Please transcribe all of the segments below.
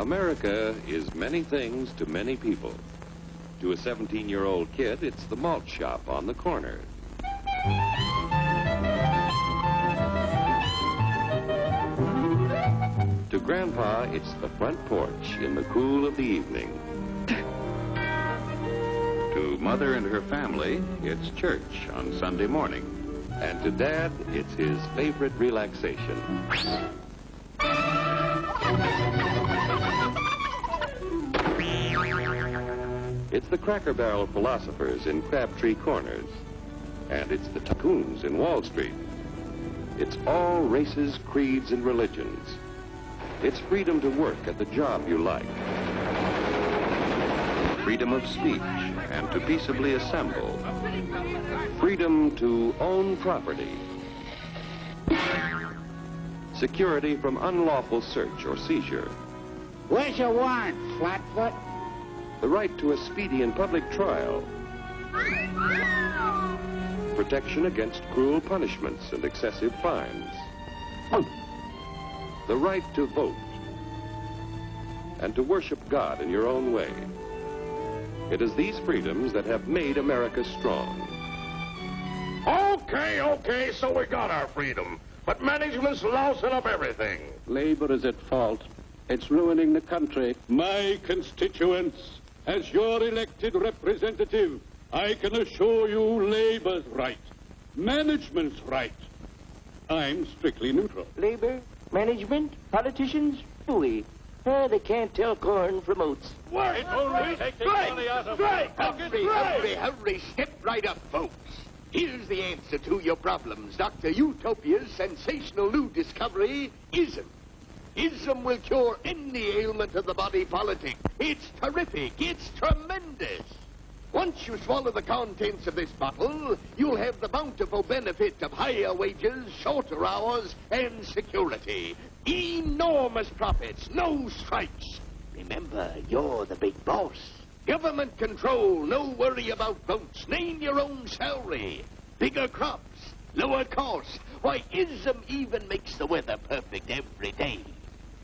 America is many things to many people. To a 17-year-old kid, it's the malt shop on the corner. To Grandpa, it's the front porch in the cool of the evening. To Mother and her family, it's church on Sunday morning. And to Dad, it's his favorite relaxation. It's the Cracker Barrel philosophers in Crabtree Corners. And it's the tycoons in Wall Street. It's all races, creeds, and religions. It's freedom to work at the job you like. Freedom of speech and to peaceably assemble. Freedom to own property. Security from unlawful search or seizure. Where's your warrant, Flatfoot? The right to a speedy and public trial. Protection against cruel punishments and excessive fines. The right to vote. And to worship God in your own way. It is these freedoms that have made America strong. Okay, so we got our freedom. But management's lousing up everything. Labor is at fault. It's ruining the country. My constituents, as your elected representative, I can assure you Labor's right. Management's right. I'm strictly neutral. Labor, management, politicians, hooey. They can't tell corn from oats. Wait, only taking money out of Hurry, step right up, folks. Here's the answer to your problems. Dr. Utopia's sensational new discovery, ism. Ism will cure any ailment of the body politic. It's terrific. It's tremendous. Once you swallow the contents of this bottle, you'll have the bountiful benefit of higher wages, shorter hours, and security. Enormous profits, no strikes. Remember, you're the big boss. Government control, no worry about votes. Name your own salary. Bigger crops, lower costs. Why, ism even makes the weather perfect every day.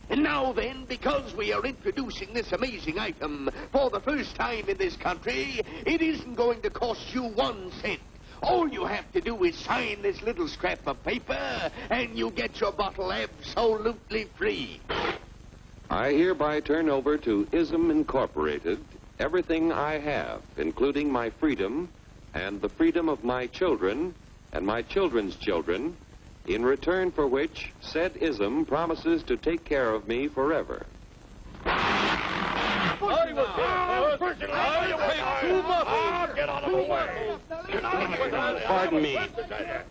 And now then, because we are introducing this amazing item for the first time in this country, it isn't going to cost you 1 cent. All you have to do is sign this little scrap of paper, and you get your bottle absolutely free. I hereby turn over to ISM Incorporated everything I have, including my freedom and the freedom of my children and my children's children, in return for which said ISM promises to take care of me forever.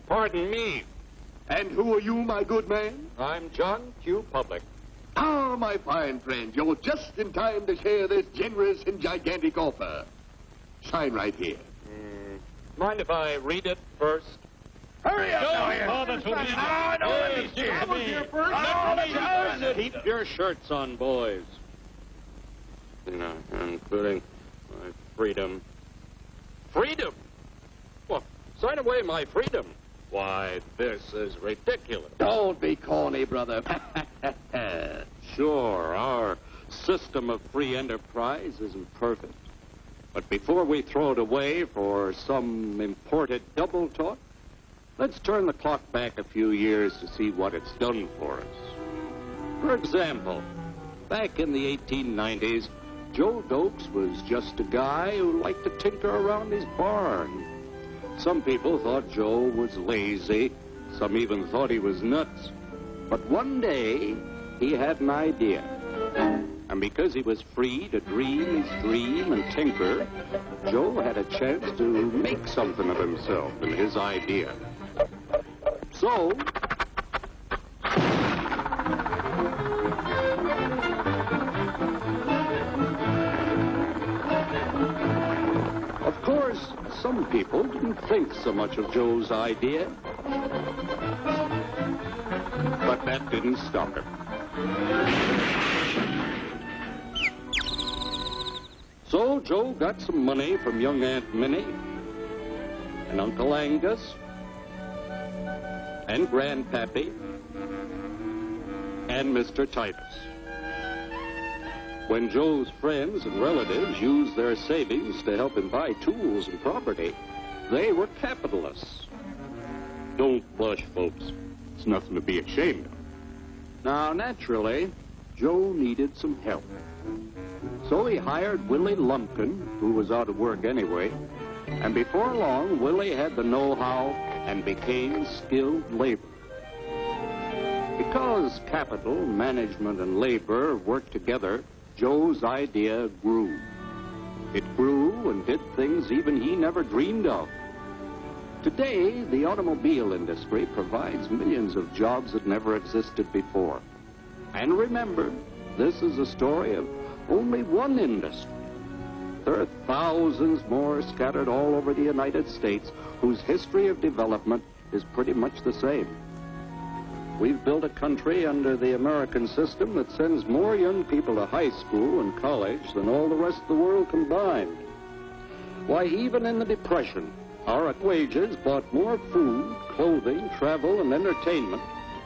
Pardon me. And who are you, my good man? I'm John Q. Public. Ah, my fine friend, you're just in time to share this generous and gigantic offer. Sign right here. Mind if I read it first? Hurry up, Keep your shirts on, boys. Including my freedom. Freedom? Well, sign away my freedom. Why, this is ridiculous. Don't be corny, brother. Sure, our system of free enterprise isn't perfect. But before we throw it away for some imported double talk, let's turn the clock back a few years to see what it's done for us. For example, back in the 1890s, Joe Dokes was just a guy who liked to tinker around his barn. Some people thought Joe was lazy. Some even thought he was nuts. But one day, he had an idea. And because he was free to dream his dream and tinker, Joe had a chance to make something of himself and his idea. So, of course, some people didn't think so much of Joe's idea. But that didn't stop him. So Joe got some money from young Aunt Minnie and Uncle Angus and Grandpappy and Mr. Titus. When Joe's friends and relatives used their savings to help him buy tools and property, they were capitalists. Don't blush, folks. It's nothing to be ashamed of. Now, naturally, Joe needed some help. So he hired Willie Lumpkin, who was out of work anyway, and before long, Willie had the know-how and became skilled labor. Because capital, management, and labor worked together, Joe's idea grew. It grew and did things even he never dreamed of. Today, the automobile industry provides millions of jobs that never existed before. And remember, this is a story of only one industry. There are thousands more scattered all over the United States whose history of development is pretty much the same. We've built a country under the American system that sends more young people to high school and college than all the rest of the world combined. Why, even in the Depression, our wages bought more food, clothing, travel, and entertainment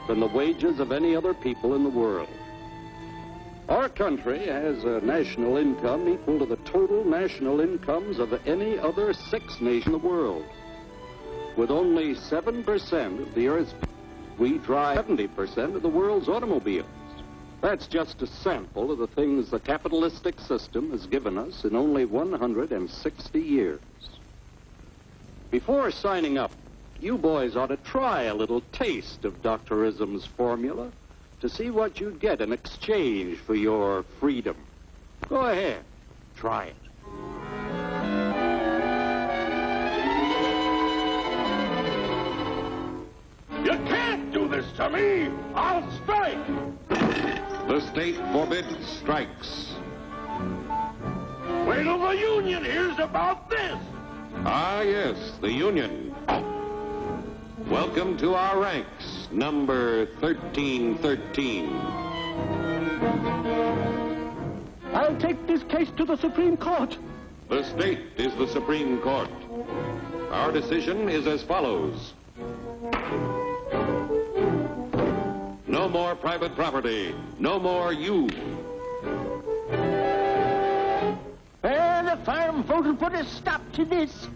than the wages of any other people in the world. Our country has a national income equal to the total national incomes of any other 6 nations in the world. With only 7% of the Earth's people, we drive 70% of the world's automobiles. That's just a sample of the things the capitalistic system has given us in only 160 years. Before signing up, you boys ought to try a little taste of Dr. Ism's formula to see what you'd get in exchange for your freedom. Go ahead, try it. You can't do this to me! I'll strike! The state forbids strikes. Wait till the union hears about this! Ah, yes, the Union. Welcome to our ranks, number 1313. I'll take this case to the Supreme Court. The state is the Supreme Court. Our decision is as follows. No more private property. No more you. The farm vote will put a stop to this.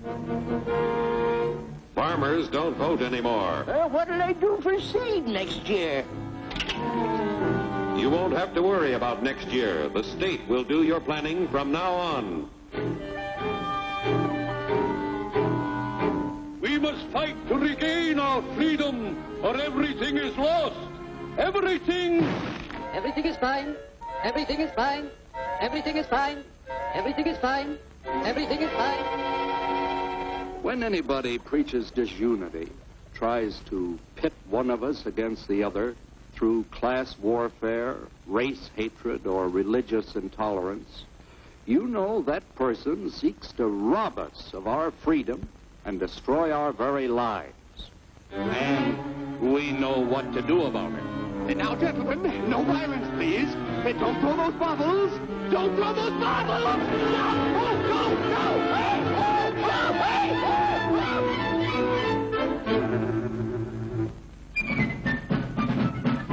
Farmers don't vote anymore. What'll I do for seed next year? You won't have to worry about next year. The state will do your planning from now on. We must fight to regain our freedom, or everything is lost. Everything! Everything is fine. Everything is fine. Everything is fine. Everything is fine. Everything is fine. When anybody preaches disunity, tries to pit one of us against the other through class warfare, race hatred, or religious intolerance, you know that person seeks to rob us of our freedom and destroy our very lives. And we know what to do about it. Now, gentlemen, no violence, please. Don't throw those bottles. Don't throw those bottles. No! Oh, go, go! Hey, oh,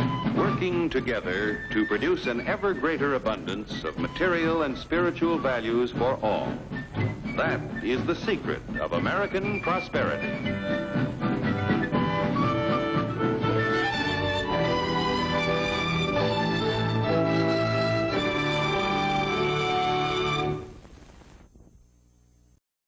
hey, Working together to produce an ever greater abundance of material and spiritual values for all. That is the secret of American prosperity.